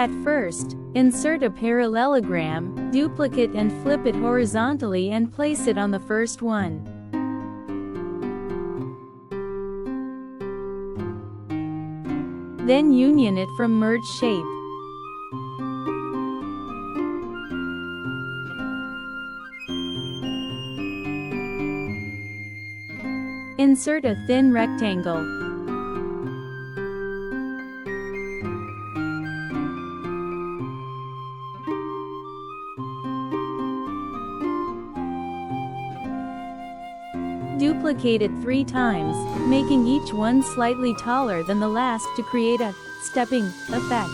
At first, insert a parallelogram, duplicate and flip it horizontally and place it on the first one. Then union it from merge shape. Insert a thin rectangle. Duplicate it 3 times, making each one slightly taller than the last to create a stepping effect.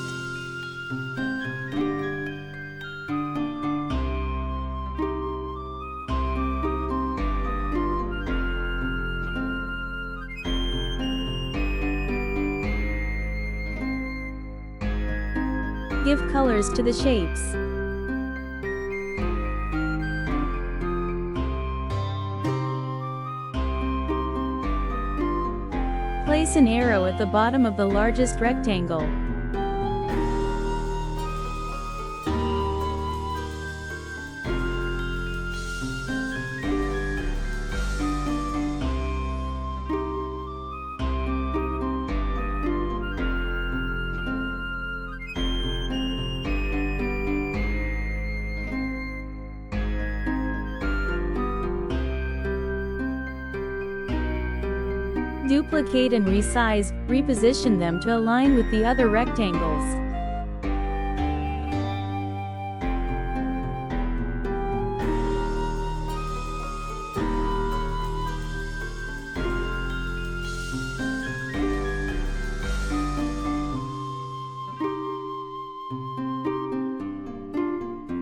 Give colors to the shapes. Place an arrow at the bottom of the largest rectangle. Duplicate and resize, reposition them to align with the other rectangles.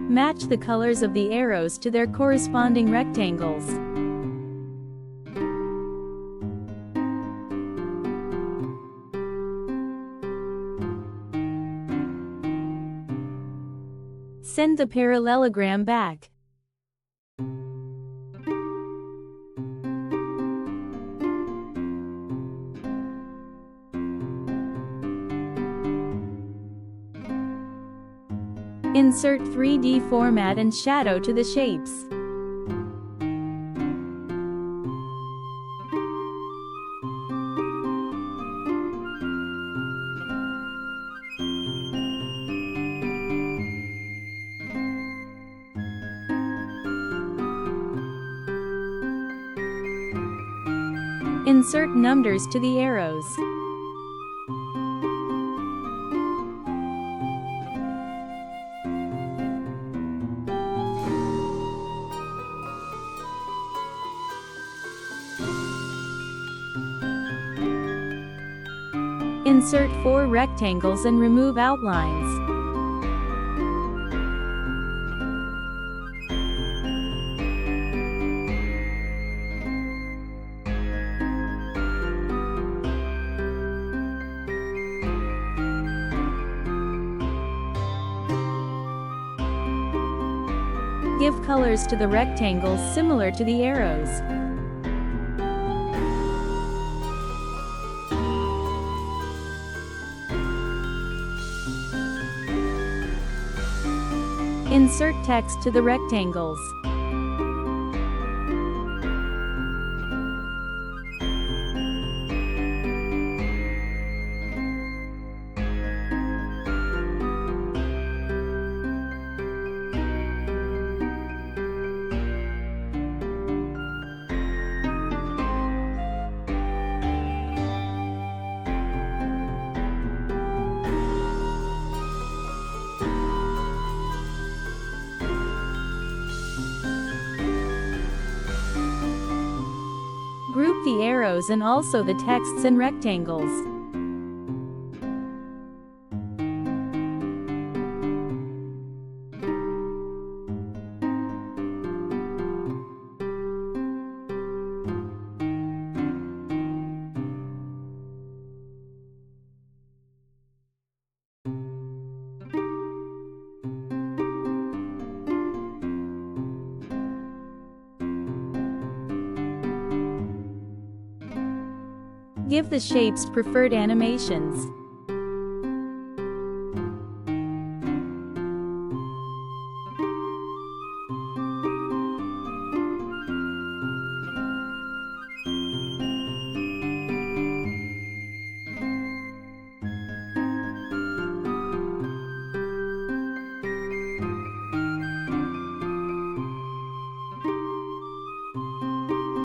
Match the colors of the arrows to their corresponding rectangles. Send the parallelogram back. Insert 3D format and shadow to the shapes. Insert numbers to the arrows. Insert 4 rectangles and remove outlines. Give colors to the rectangles similar to the arrows. Insert text to the rectangles. Group the arrows and also the texts and rectangles. Give the shapes preferred animations.